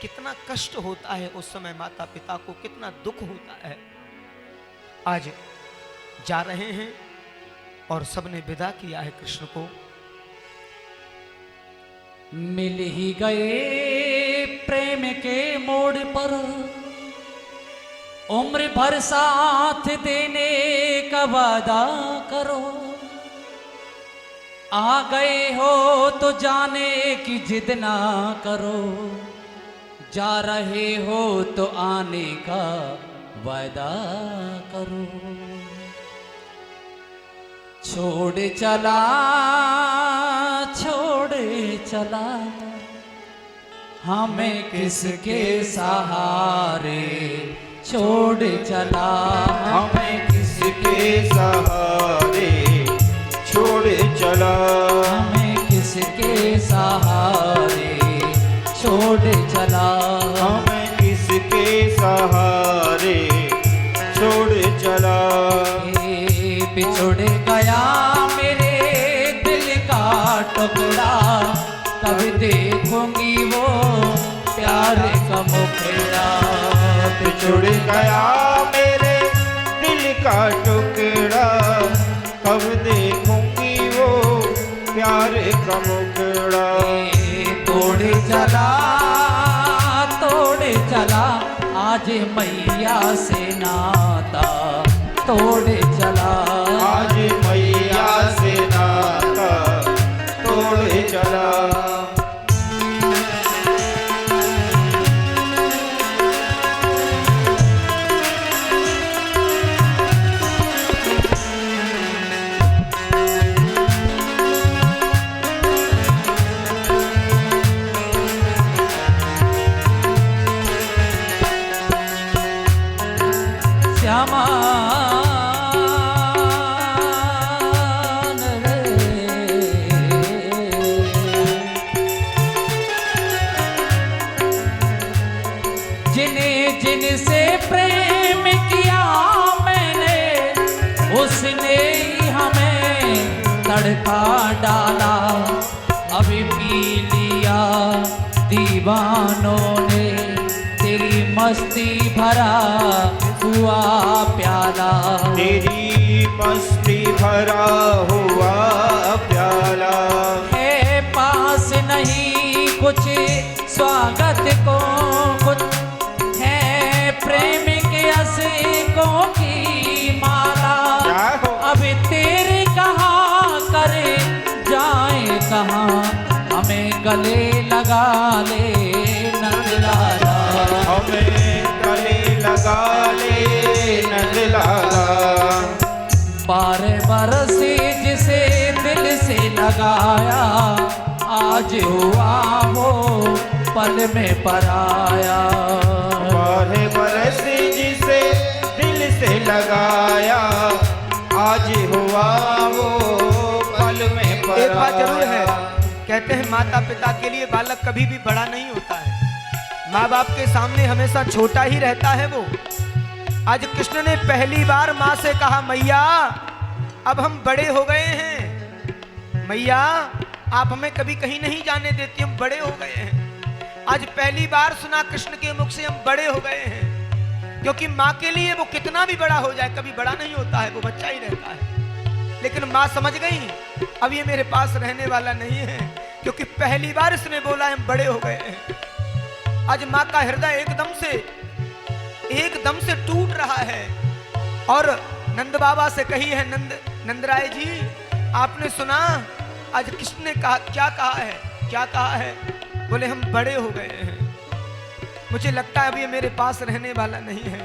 कितना कष्ट होता है उस समय माता पिता को, कितना दुख होता है। आज जा रहे हैं और सबने विदा किया है कृष्ण को। मिल ही गए प्रेम के मोड़ पर, उम्र भर साथ देने का वादा करो। आ गए हो तो जाने की जिद ना करो, जा रहे हो तो आने का वादा करो। छोड़ चला हमें किसके सहारे, छोड़ चला हमें किसके सहारे, छोड़ चला हमें किसके सहारे, छोड़ चला हमें किसके सहारे, छोड़ चला। बिछुड़ गया मेरे दिल का टुकड़ा, कब देखूंगी वो प्यार का मुखड़ा। बिछुड़ गया मेरे दिल का टुकड़ा, कब देखूंगी वो प्यार का मुखड़ा। तोड़ चला आज मैया से नाता, तोड़ चला आज मैया से नाता, तोड़ चला। श्यामा जिनसे प्रेम किया मैंने, उसने ही हमें तड़का डाला। अभी पी लिया दीवानों ने तेरी मस्ती भरा हुआ प्याला, तेरी मस्ती भरा हुआ प्याला। है पास नहीं कुछ स्वागत को, कुछ है प्रेम लगा ले नंदलाला। 12 बरस जिसे दिल से लगाया, आज हुआ वो पल में पराया। 12 बरस जिसे दिल से लगाया, आज हुआ वो पल में पराया। एक बात जरूर है, कहते हैं माता पिता के लिए बालक कभी भी बड़ा नहीं होता है, माँ बाप के सामने हमेशा छोटा ही रहता है वो। आज कृष्ण ने पहली बार माँ से कहा, मैया अब हम बड़े हो गए हैं, मैया आप हमें कभी कहीं नहीं जाने देती, हम बड़े हो गए हैं। आज पहली बार सुना कृष्ण के मुख से हम बड़े हो गए हैं, क्योंकि माँ के लिए वो कितना भी बड़ा हो जाए कभी बड़ा नहीं होता है, वो बच्चा ही रहता है। लेकिन माँ समझ गई अब ये मेरे पास रहने वाला नहीं है, क्योंकि पहली बार इसने बोला हम बड़े हो गए हैं। आज माँ का हृदय एकदम से टूट रहा है और नंद बाबा से कही है, नंदराय जी आपने सुना आज कृष्ण ने कहा, क्या कहा है? बोले हम बड़े हो गए हैं, मुझे लगता है अब ये मेरे पास रहने वाला नहीं है।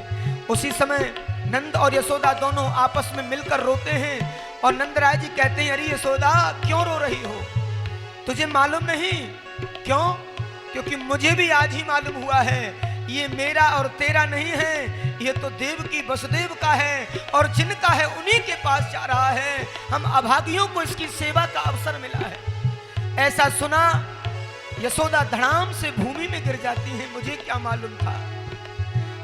उसी समय नंद और यशोदा दोनों आपस में मिलकर रोते हैं और नंदराय जी कहते हैं, अरे यशोदा क्यों रो रही हो, तुझे मालूम नहीं? क्यों? क्योंकि मुझे भी आज ही मालूम हुआ है ये मेरा और तेरा नहीं है, ये तो देवकी वसुदेव का है और जिनका है उन्हीं के पास जा रहा है। हम अभागियों को इसकी सेवा का अवसर मिला है। ऐसा सुना यशोदा धड़ाम से भूमि में गिर जाती है। मुझे क्या मालूम था,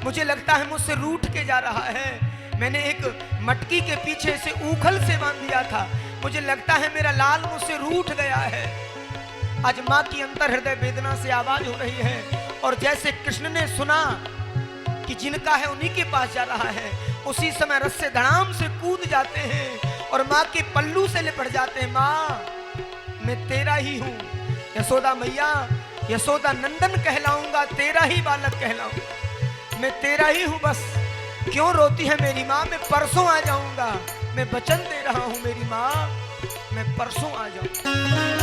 मुझे लगता है मुझसे रूठ के जा रहा है। मैंने एक मटकी के पीछे से ऊखल से बांध दिया था, मुझे लगता है मेरा लाल मुझसे रूठ गया है। आज माँ की अंतर हृदय वेदना से आवाज हो रही है और जैसे कृष्ण ने सुना कि जिनका है उन्हीं के पास जा रहा है, उसी समय रस से धड़ाम से कूद जाते हैं और माँ के पल्लू से लिपट जाते हैं। माँ मैं तेरा ही हूँ, यशोदा मैया, यशोदा नंदन कहलाऊंगा, तेरा ही बालक कहलाऊंगा, मैं तेरा ही हूँ। बस क्यों रोती है मेरी माँ? मैं परसों आ जाऊंगा, मैं वचन दे रहा हूँ मेरी माँ, मैं परसों आ जाऊंगा।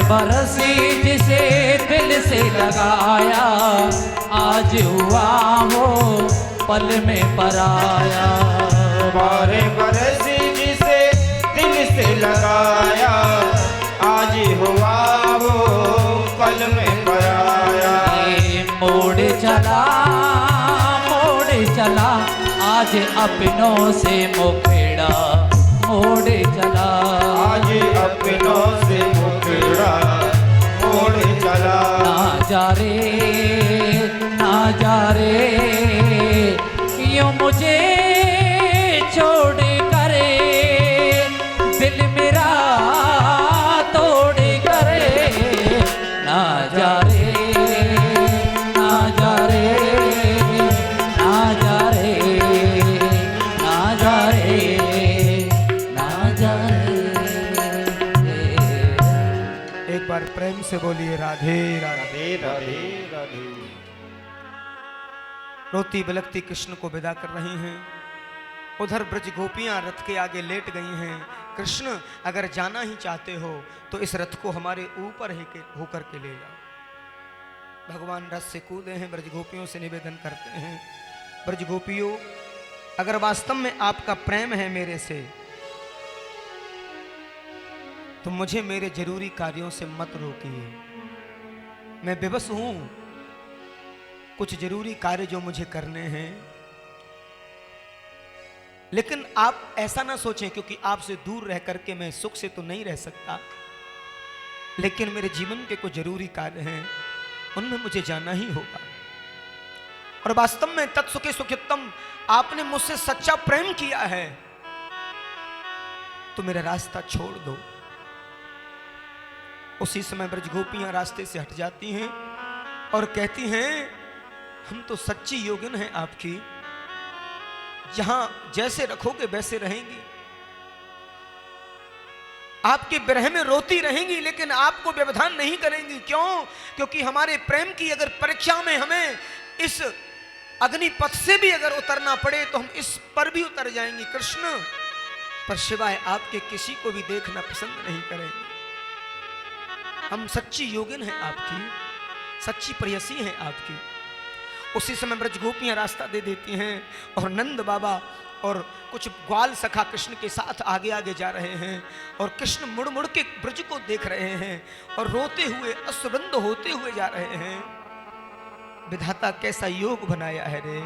बरसी जिसे दिल से लगाया, आज हुआ वो पल में पराया। 12 बरस जिसे दिल से लगाया, आज हुआ वो पल में पराया। मोड़ चला आज अपनों से मुखेड़ा, मोड़ चला आज अपनों से मुखड़ा मोड़ चला। ना जा रे यूं मुझे छोड़ करे, दिल मेरा तोड़ करे। ना जा रे ना जा रे ना जा रे ना जा रे ना जा रे। एक बार प्रेम से बोलिए राधे राधे। राधे राधे राधे। रोती बिलखती कृष्ण को विदा कर रही हैं। उधर ब्रज गोपियां रथ के आगे लेट गई हैं। कृष्ण अगर जाना ही चाहते हो तो इस रथ को हमारे ऊपर ही होकर के ले जाओ। भगवान रथ से कूदे हैं, ब्रज गोपियों से निवेदन करते हैं, ब्रज गोपियों अगर वास्तव में आपका प्रेम है मेरे से तो मुझे मेरे जरूरी कार्यों से मत रोकिए। मैं बेबस हूं, कुछ जरूरी कार्य जो मुझे करने हैं, लेकिन आप ऐसा ना सोचें क्योंकि आपसे दूर रह करके मैं सुख से तो नहीं रह सकता, लेकिन मेरे जीवन के कुछ जरूरी कार्य हैं, उनमें मुझे जाना ही होगा। और वास्तव में तत्सुखे सुखितम आपने मुझसे सच्चा प्रेम किया है तो मेरा रास्ता छोड़ दो। उसी समय ब्रज गोपियां रास्ते से हट जाती हैं और कहती हैं हम तो सच्ची योगिन हैं आपकी, जहां जैसे रखोगे वैसे रहेंगी, आपके विरह में रोती रहेंगी, लेकिन आपको व्यवधान नहीं करेंगी। क्यों? क्योंकि हमारे प्रेम की अगर परीक्षा में हमें इस अग्निपथ से भी अगर उतरना पड़े तो हम इस पर भी उतर जाएंगे कृष्ण, पर सिवाय आपके किसी को भी देखना पसंद नहीं करेंगे। हम सच्ची योगिन हैं आपकी, सच्ची प्रेयसी हैं आपकी। उसी समय ब्रज गोपियां रास्ता दे देती हैं और नंद बाबा और कुछ ग्वाल सखा कृष्ण के साथ आगे आगे जा रहे हैं और कृष्ण मुड़ मुड़ के ब्रज को देख रहे हैं और रोते हुए अश्रुबंध होते हुए जा रहे हैं। विधाता कैसा योग बनाया है रे,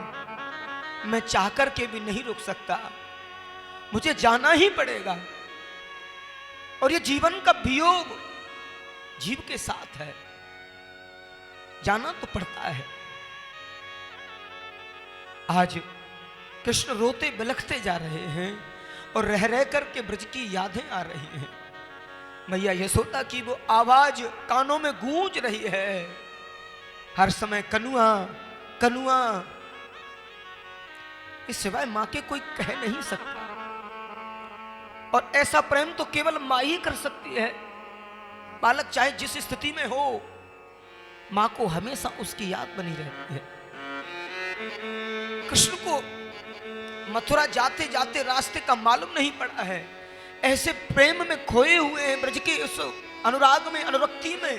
मैं चाहकर के भी नहीं रुक सकता, मुझे जाना ही पड़ेगा। और ये जीवन का वियोग जीव के साथ है, जाना तो पड़ता है। आज कृष्ण रोते बिलखते जा रहे हैं और रह रह करके ब्रज की यादें आ रही हैं। मैया यशोदा की वो आवाज कानों में गूंज रही है हर समय, कनुआ कनुआ। इस सिवाय मां के कोई कह नहीं सकता, और ऐसा प्रेम तो केवल मां ही कर सकती है। बालक चाहे जिस स्थिति में हो, मां को हमेशा उसकी याद बनी रहती है। कृष्ण को मथुरा जाते जाते रास्ते का मालूम नहीं पड़ा है, ऐसे प्रेम में खोए हुए हैं, ब्रज के उस अनुराग में, अनुरक्ति में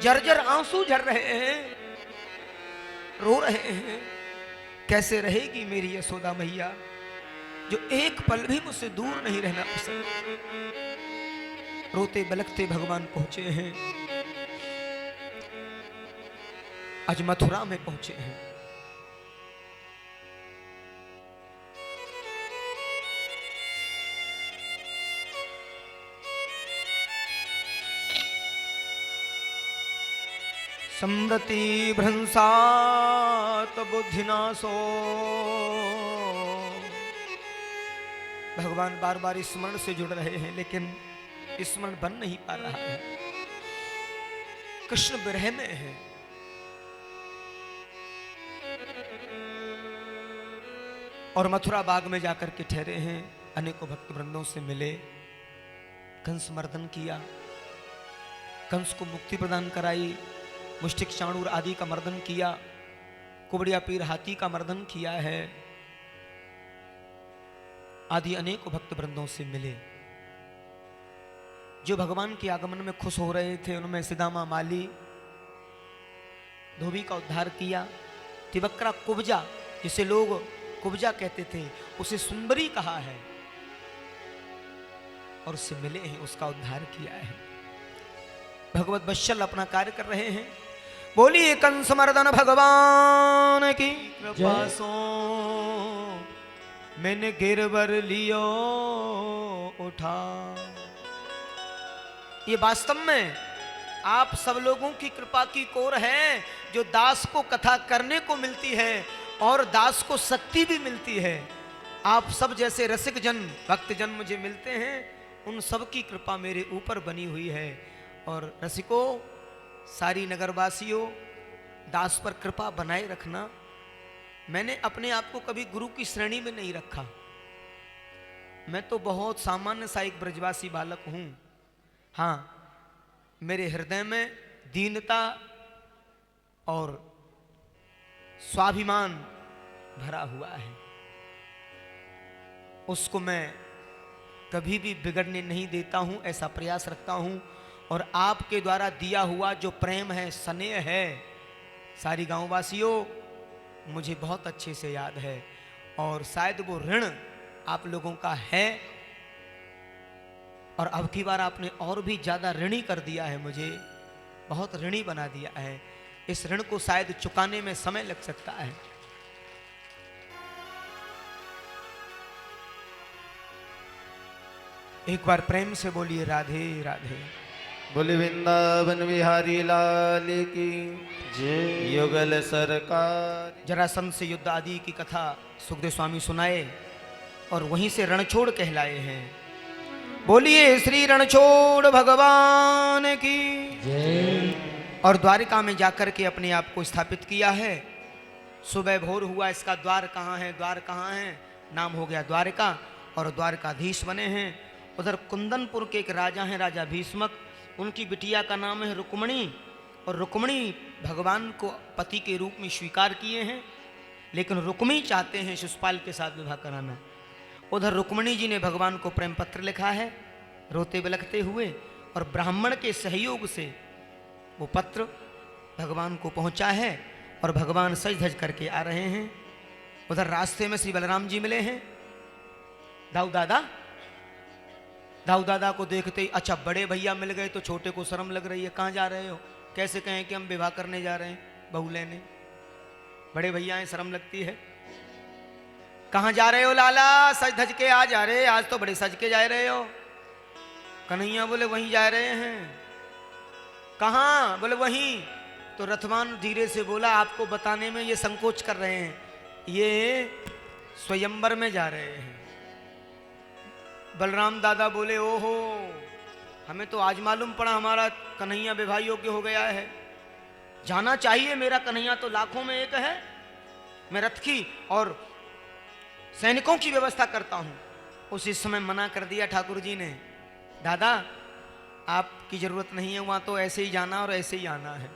जर्जर आंसू झर रहे हैं, रो रहे हैं। कैसे रहेगी मेरी यशोदा मैया जो एक पल भी मुझसे दूर नहीं रहना पसंद। रोते बलकते भगवान पहुंचे हैं, आज मथुरा में पहुंचे हैं। समृति भ्रंसात बुद्धिनाशो, भगवान बार बार स्मरण से जुड़ रहे हैं लेकिन स्मरण बन नहीं पा रहा है। कृष्ण विरह में है, और मथुरा बाग में जाकर के ठहरे हैं। अनेकों भक्त वृंदों से मिले, कंस मर्दन किया, कंस को मुक्ति प्रदान कराई, मुष्टिक चाणूर आदि का मर्दन किया, कुबड़िया पीर हाथी का मर्दन किया है, आदि अनेकों भक्त वृंदों से मिले। जो भगवान के आगमन में खुश हो रहे थे उनमें सिदामा माली धोबी का उद्धार किया। तिबक्रा कुब्जा, जिसे लोग कुब्जा कहते थे, उसे सुंदरी कहा है और उससे मिले हैं, उसका उद्धार किया है। भगवत वत्सल अपना कार्य कर रहे हैं। बोलिए कंस मर्दन भगवान की कृपा सो, मैंने गिरवर लियो उठा। ये वास्तव में आप सब लोगों की कृपा की कोर है, जो दास को कथा करने को मिलती है और दास को शक्ति भी मिलती है। आप सब जैसे रसिक जन, भक्त जन मुझे मिलते हैं, उन सब की कृपा मेरे ऊपर बनी हुई है। और रसिकों, सारी नगरवासियों, दास पर कृपा बनाए रखना। मैंने अपने आप को कभी गुरु की श्रेणी में नहीं रखा, मैं तो बहुत सामान्य सा एक ब्रजवासी बालक हूं। हाँ, मेरे हृदय में दीनता और स्वाभिमान भरा हुआ है, उसको मैं कभी भी बिगड़ने नहीं देता हूं, ऐसा प्रयास रखता हूं। और आपके द्वारा दिया हुआ जो प्रेम है, स्नेह है, सारी गांववासियों, मुझे बहुत अच्छे से याद है। और शायद वो ऋण आप लोगों का है, और अब की बार आपने और भी ज्यादा ऋणी कर दिया है, मुझे बहुत ऋणी बना दिया है। इस ऋण को शायद चुकाने में समय लग सकता है। एक बार प्रेम से बोलिए राधे राधे। बोले वृंदावन बिहारी लाल की जय। युगल सरकार। जरासंध से युद्ध आदि की कथा सुखदेव स्वामी सुनाए और वहीं से रणछोड़ कहलाए हैं। बोलिए श्री रणछोड़ भगवान की जय। और द्वारिका में जाकर के अपने आप को स्थापित किया है। सुबह भोर हुआ, इसका द्वार कहाँ है, द्वार कहाँ है, नाम हो गया द्वारिका और द्वारकाधीश बने हैं। उधर कुंदनपुर के एक राजा हैं, राजा भीष्मक, उनकी बिटिया का नाम है रुक्मणी, और रुक्मणी भगवान को पति के रूप में स्वीकार किए हैं, लेकिन रुक्मी चाहते हैं शिशुपाल के साथ विवाह कराना। उधर रुक्मणी जी ने भगवान को प्रेम पत्र लिखा है रोते बिलखते हुए, और ब्राह्मण के सहयोग से वो पत्र भगवान को पहुंचा है और भगवान सज धज करके आ रहे हैं। उधर रास्ते में श्री बलराम जी मिले हैं। दाऊ दादा को देखते ही, अच्छा बड़े भैया मिल गए तो छोटे को शर्म लग रही है, कहाँ जा रहे हो, कैसे कहें कि हम विवाह करने जा रहे हैं बहू लेने, बड़े भैया हैं शर्म लगती है। कहाँ जा रहे हो लाला, सज धज के आ जा रहे, आज तो बड़े सज के जा रहे हो। कन्हैया बोले वहीं जा रहे हैं। कहाँ, बोले वहीं। तो रथवान धीरे से बोला, आपको बताने में ये संकोच कर रहे हैं, ये स्वयंवर में जा रहे हैं। बलराम दादा बोले ओहो, हमें तो आज मालूम पड़ा हमारा कन्हैया विवाह योग्य हो गया है, जाना चाहिए, मेरा कन्हैया तो लाखों में एक है, मैं रथ की और सैनिकों की व्यवस्था करता हूं। उसी समय मना कर दिया ठाकुर जी ने, दादा आपकी जरूरत नहीं है, वहां तो ऐसे ही जाना और ऐसे ही आना है।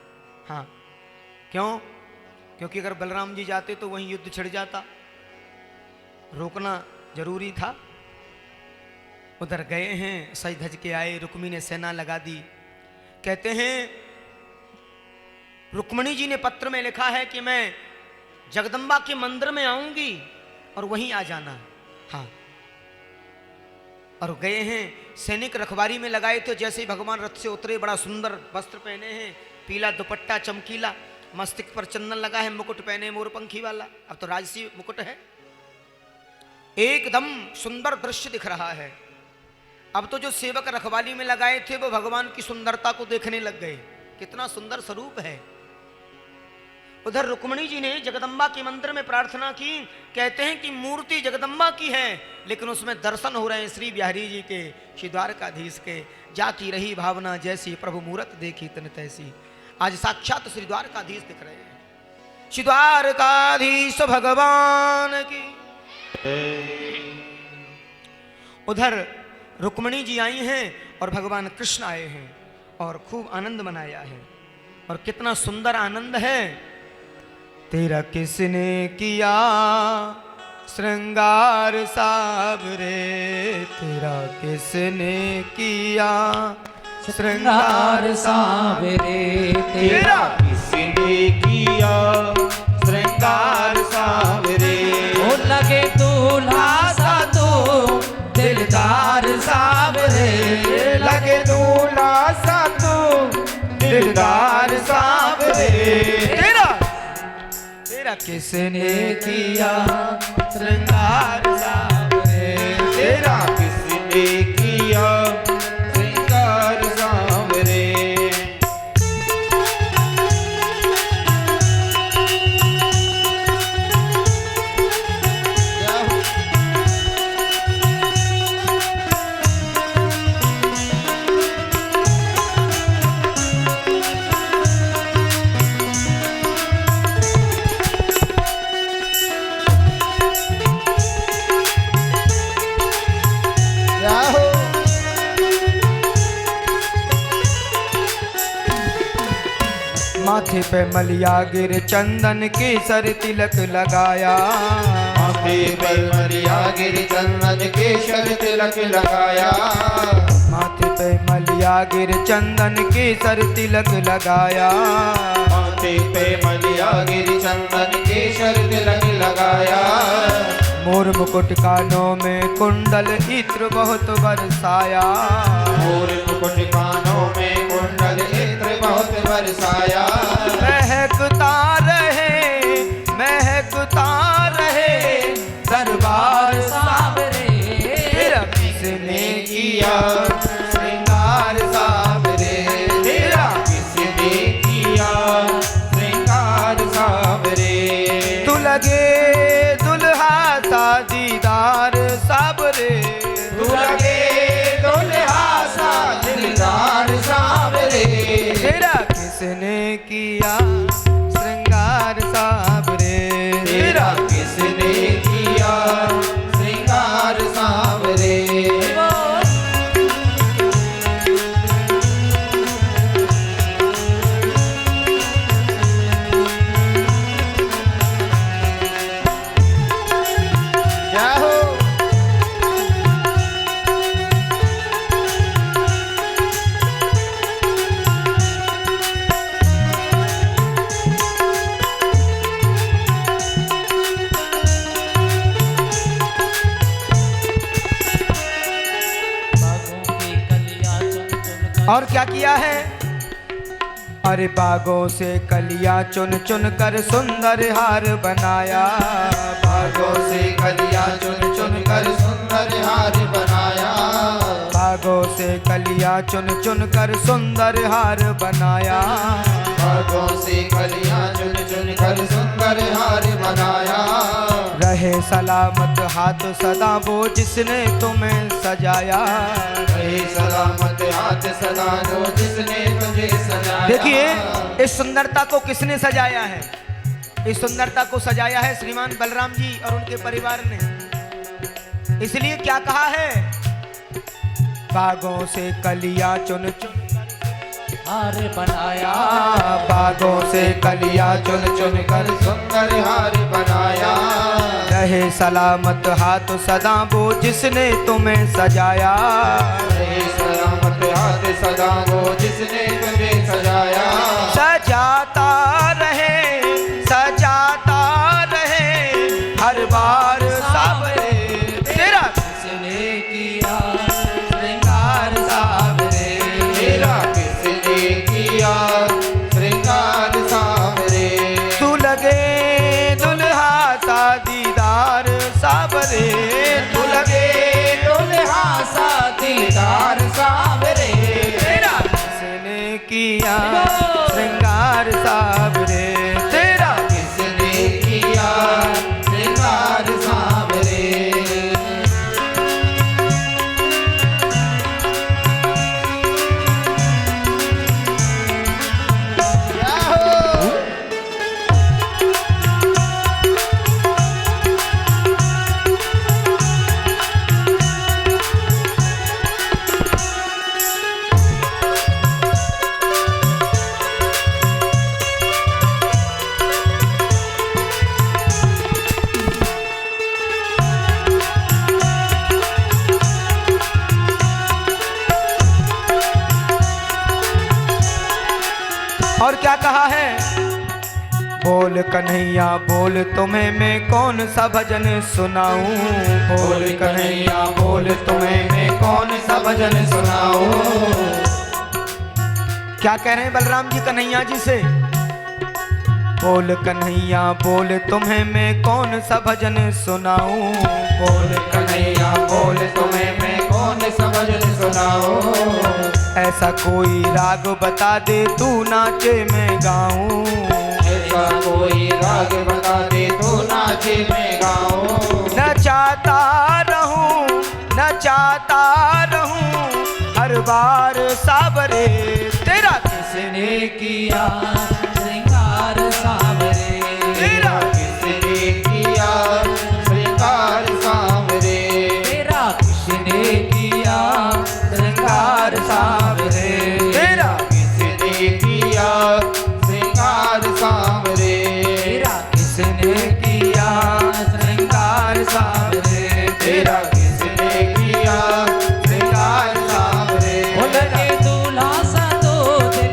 हाँ क्यों, क्योंकि अगर बलराम जी जाते तो वहीं युद्ध छिड़ जाता, रोकना जरूरी था। उधर गए हैं, सज धज के आए, रुक्मी ने सेना लगा दी। कहते हैं रुक्मणी जी ने पत्र में लिखा है कि मैं जगदम्बा के मंदिर में आऊंगी और वहीं आ जाना। हाँ, और गए हैं, सैनिक रखवारी में लगाए थे। जैसे ही भगवान रथ से उतरे, बड़ा सुंदर वस्त्र पहने हैं, पीला दुपट्टा चमकीला, मस्तिष्क पर चंदन लगा है, मुकुट पहने मोरपंखी वाला, अब तो राजसी मुकुट है, एकदम सुंदर दृश्य दिख रहा है। अब तो जो सेवक रखवाली में लगाए थे वो भगवान की सुंदरता को देखने लग गए, कितना सुंदर स्वरूप है। उधर रुक्मणी जी ने जगदम्बा के मंदिर में प्रार्थना की। कहते हैं कि मूर्ति जगदम्बा की है, लेकिन उसमें दर्शन हो रहे हैं श्री बिहारी जी के, श्री द्वारकाधीश के। जाती रही भावना जैसी, प्रभु मूरत देखी तन तैसी। आज साक्षात श्री द्वारकाधीश दिख रहे हैं। श्री द्वारकाधीश भगवान की। उधर रुक्मणी जी आई हैं और भगवान कृष्ण आए हैं और खूब आनंद मनाया है। और कितना सुंदर आनंद है। तेरा किसने किया श्रृंगार सावरे, तेरा किसने किया श्रृंगार सावरे, तेरा किसने किया श्रृंगार सावरे। ओ लगे दूल्हा सा तू दिलदार सावरे, लगे दूल्हा सा तू दिलदार सावरे। तेरा किसने किया श्रृंगार सावरे, तेरा किसने किया श्रृंगार सावरे। माथे पे मलिया गिर चंदन केसर तिलक लगाया, माथे पे मलिया गिर चंदन केसर तिलक लगाया, माथे पे मलिया गिर चंदन केसर तिलक लगाया, माथे पे मलिया गिर चंदन केसर तिलक लगाया। मोर मुकुट कानों में कुंडल इत्र बहुत बरसाया, मोर मुकुट कानों में कुंडल इत्र बहुत बरसाया। महकता रहे दरबार सावरे, तेरा किसने किया श्रृंगार सावरे, तेरा किसने किया श्रृंगार सावरे। तू लगे दुल्हा सा दीदार सावरे, तू लगे दुल्हा सा दिलदार सावरे। तेरा किसने किया श्रृंगार सावरे, तेरा किसने किया और क्या किया है? अरे बागों से कलियां चुन चुन कर सुंदर हार बनाया, बागों से कलियां चुन चुन कर सुंदर हार बनाया, बागों से कलियां चुन चुन कर सुंदर हार बनाया, बागों से कलियां चुन चुन कर सुंदर हार बनाया। रहे सलामत हाथ सदा वो जिसने तुम्हें सजाया, रहे सलामत हाथ सदा वो जिसने तुझे सजाया। देखिए इस सुंदरता को किसने सजाया है? इस सुंदरता को सजाया है श्रीमान बलराम जी और उनके परिवार ने। इसलिए क्या कहा है? बागों से कलियां चुन चुन हार बनाया, बागों से कलियां चुन चुन कर सुंदर हार बनाया। रहे सलामत हाथ सदा वो जिसने तुम्हें सजाया, रहे सलामत हाथ सदा वो जिसने तुझे सजाया। सजाता रहे हर बार सावरे तेरा किसने किया श्रृंगार सावरे, तेरा किसने किया श्रृंगार सावरे। तू लगे दुल्हा सा दीदार सावरे, तू लगे दुल्हा सा दीदार सावरे, तेरा किसने किया श्रृंगार सावरे, तेरा किसने किया श्रृंगार सावरे। और क्या कहा है? बोल कन्हैया बोल तुम्हें मैं कौन सा भजन सुनाऊं, बोल कन्हैया बोल तुम्हें मैं कौन सा भजन सुनाऊं। क्या कह रहे हैं बलराम जी कन्हैया जी से? बोल कन्हैया बोल तुम्हें मैं कौन सा भजन सुनाऊं, बोल कन्हैया बोल तुम्हें मैं कौन सा भजन सुनाऊं। ऐसा कोई राग बता दे तू नाचे मैं गाऊं, ऐसा कोई राग बता दे तो नाचे मैं गाऊं। नचाता रहूं हर बार सावरे, तेरा किसने किया श्रृंगार सावरे, तेरा किसने किया श्रृंगार सावरे। तेरा किसने किया श्रृंगार सावरे, तेरा किसने किया श्रृंगार सावरे। तेरा किसने किया श्रृंगार सावरे, तेरा किसने किया श्रृंगार सावरे। लगे दूल्हा सा तो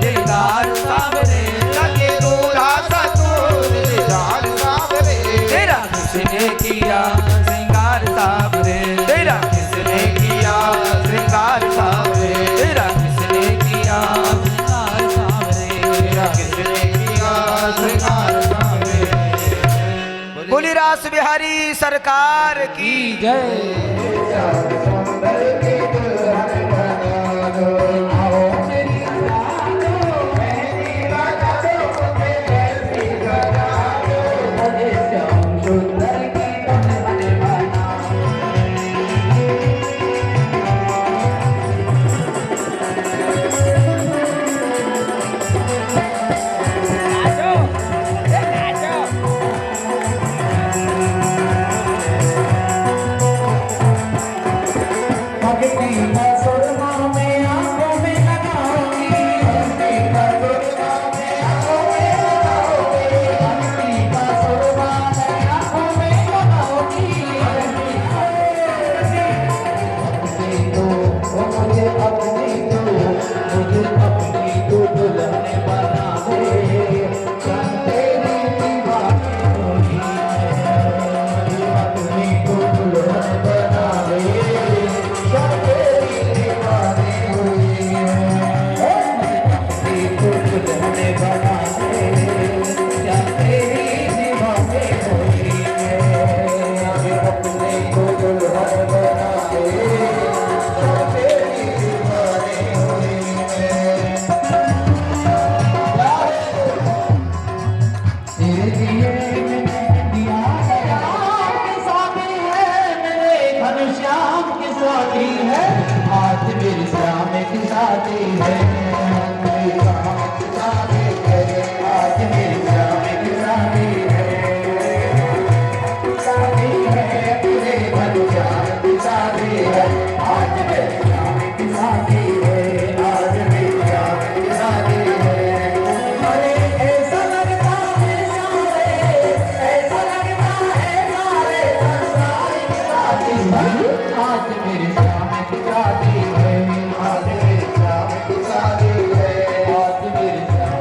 दिलदार सावरे, लगे दूल्हा सा तो दिलदार सावरे। तेरा किसने किया श्रृंगार सावरे, तेरा किसने किया श्रृंगार सावरे। तेरा किसने किया श्रृंगार सावरे, तेरा किसने किया श्रृंगार सावरे। बोली रास बिहारी सरकार की की जय। घनश्याम की शादी है, आज मेरी श्याम की शादी है, मेरी श्याम की शादी है, आज मेरी श्याम की शादी है, शादी है मेरे घनश्याम की शादी है, आज मेरी श्याम की शादी है, आज मेरी श्याम की शादी है। अरे ऐसा लगता है सारे, ऐसा लगता है सारे संसार की शादी है, आज मेरी श्याम की शादी है, आज मेरी श्याम की शादी है, आज मेरी श्याम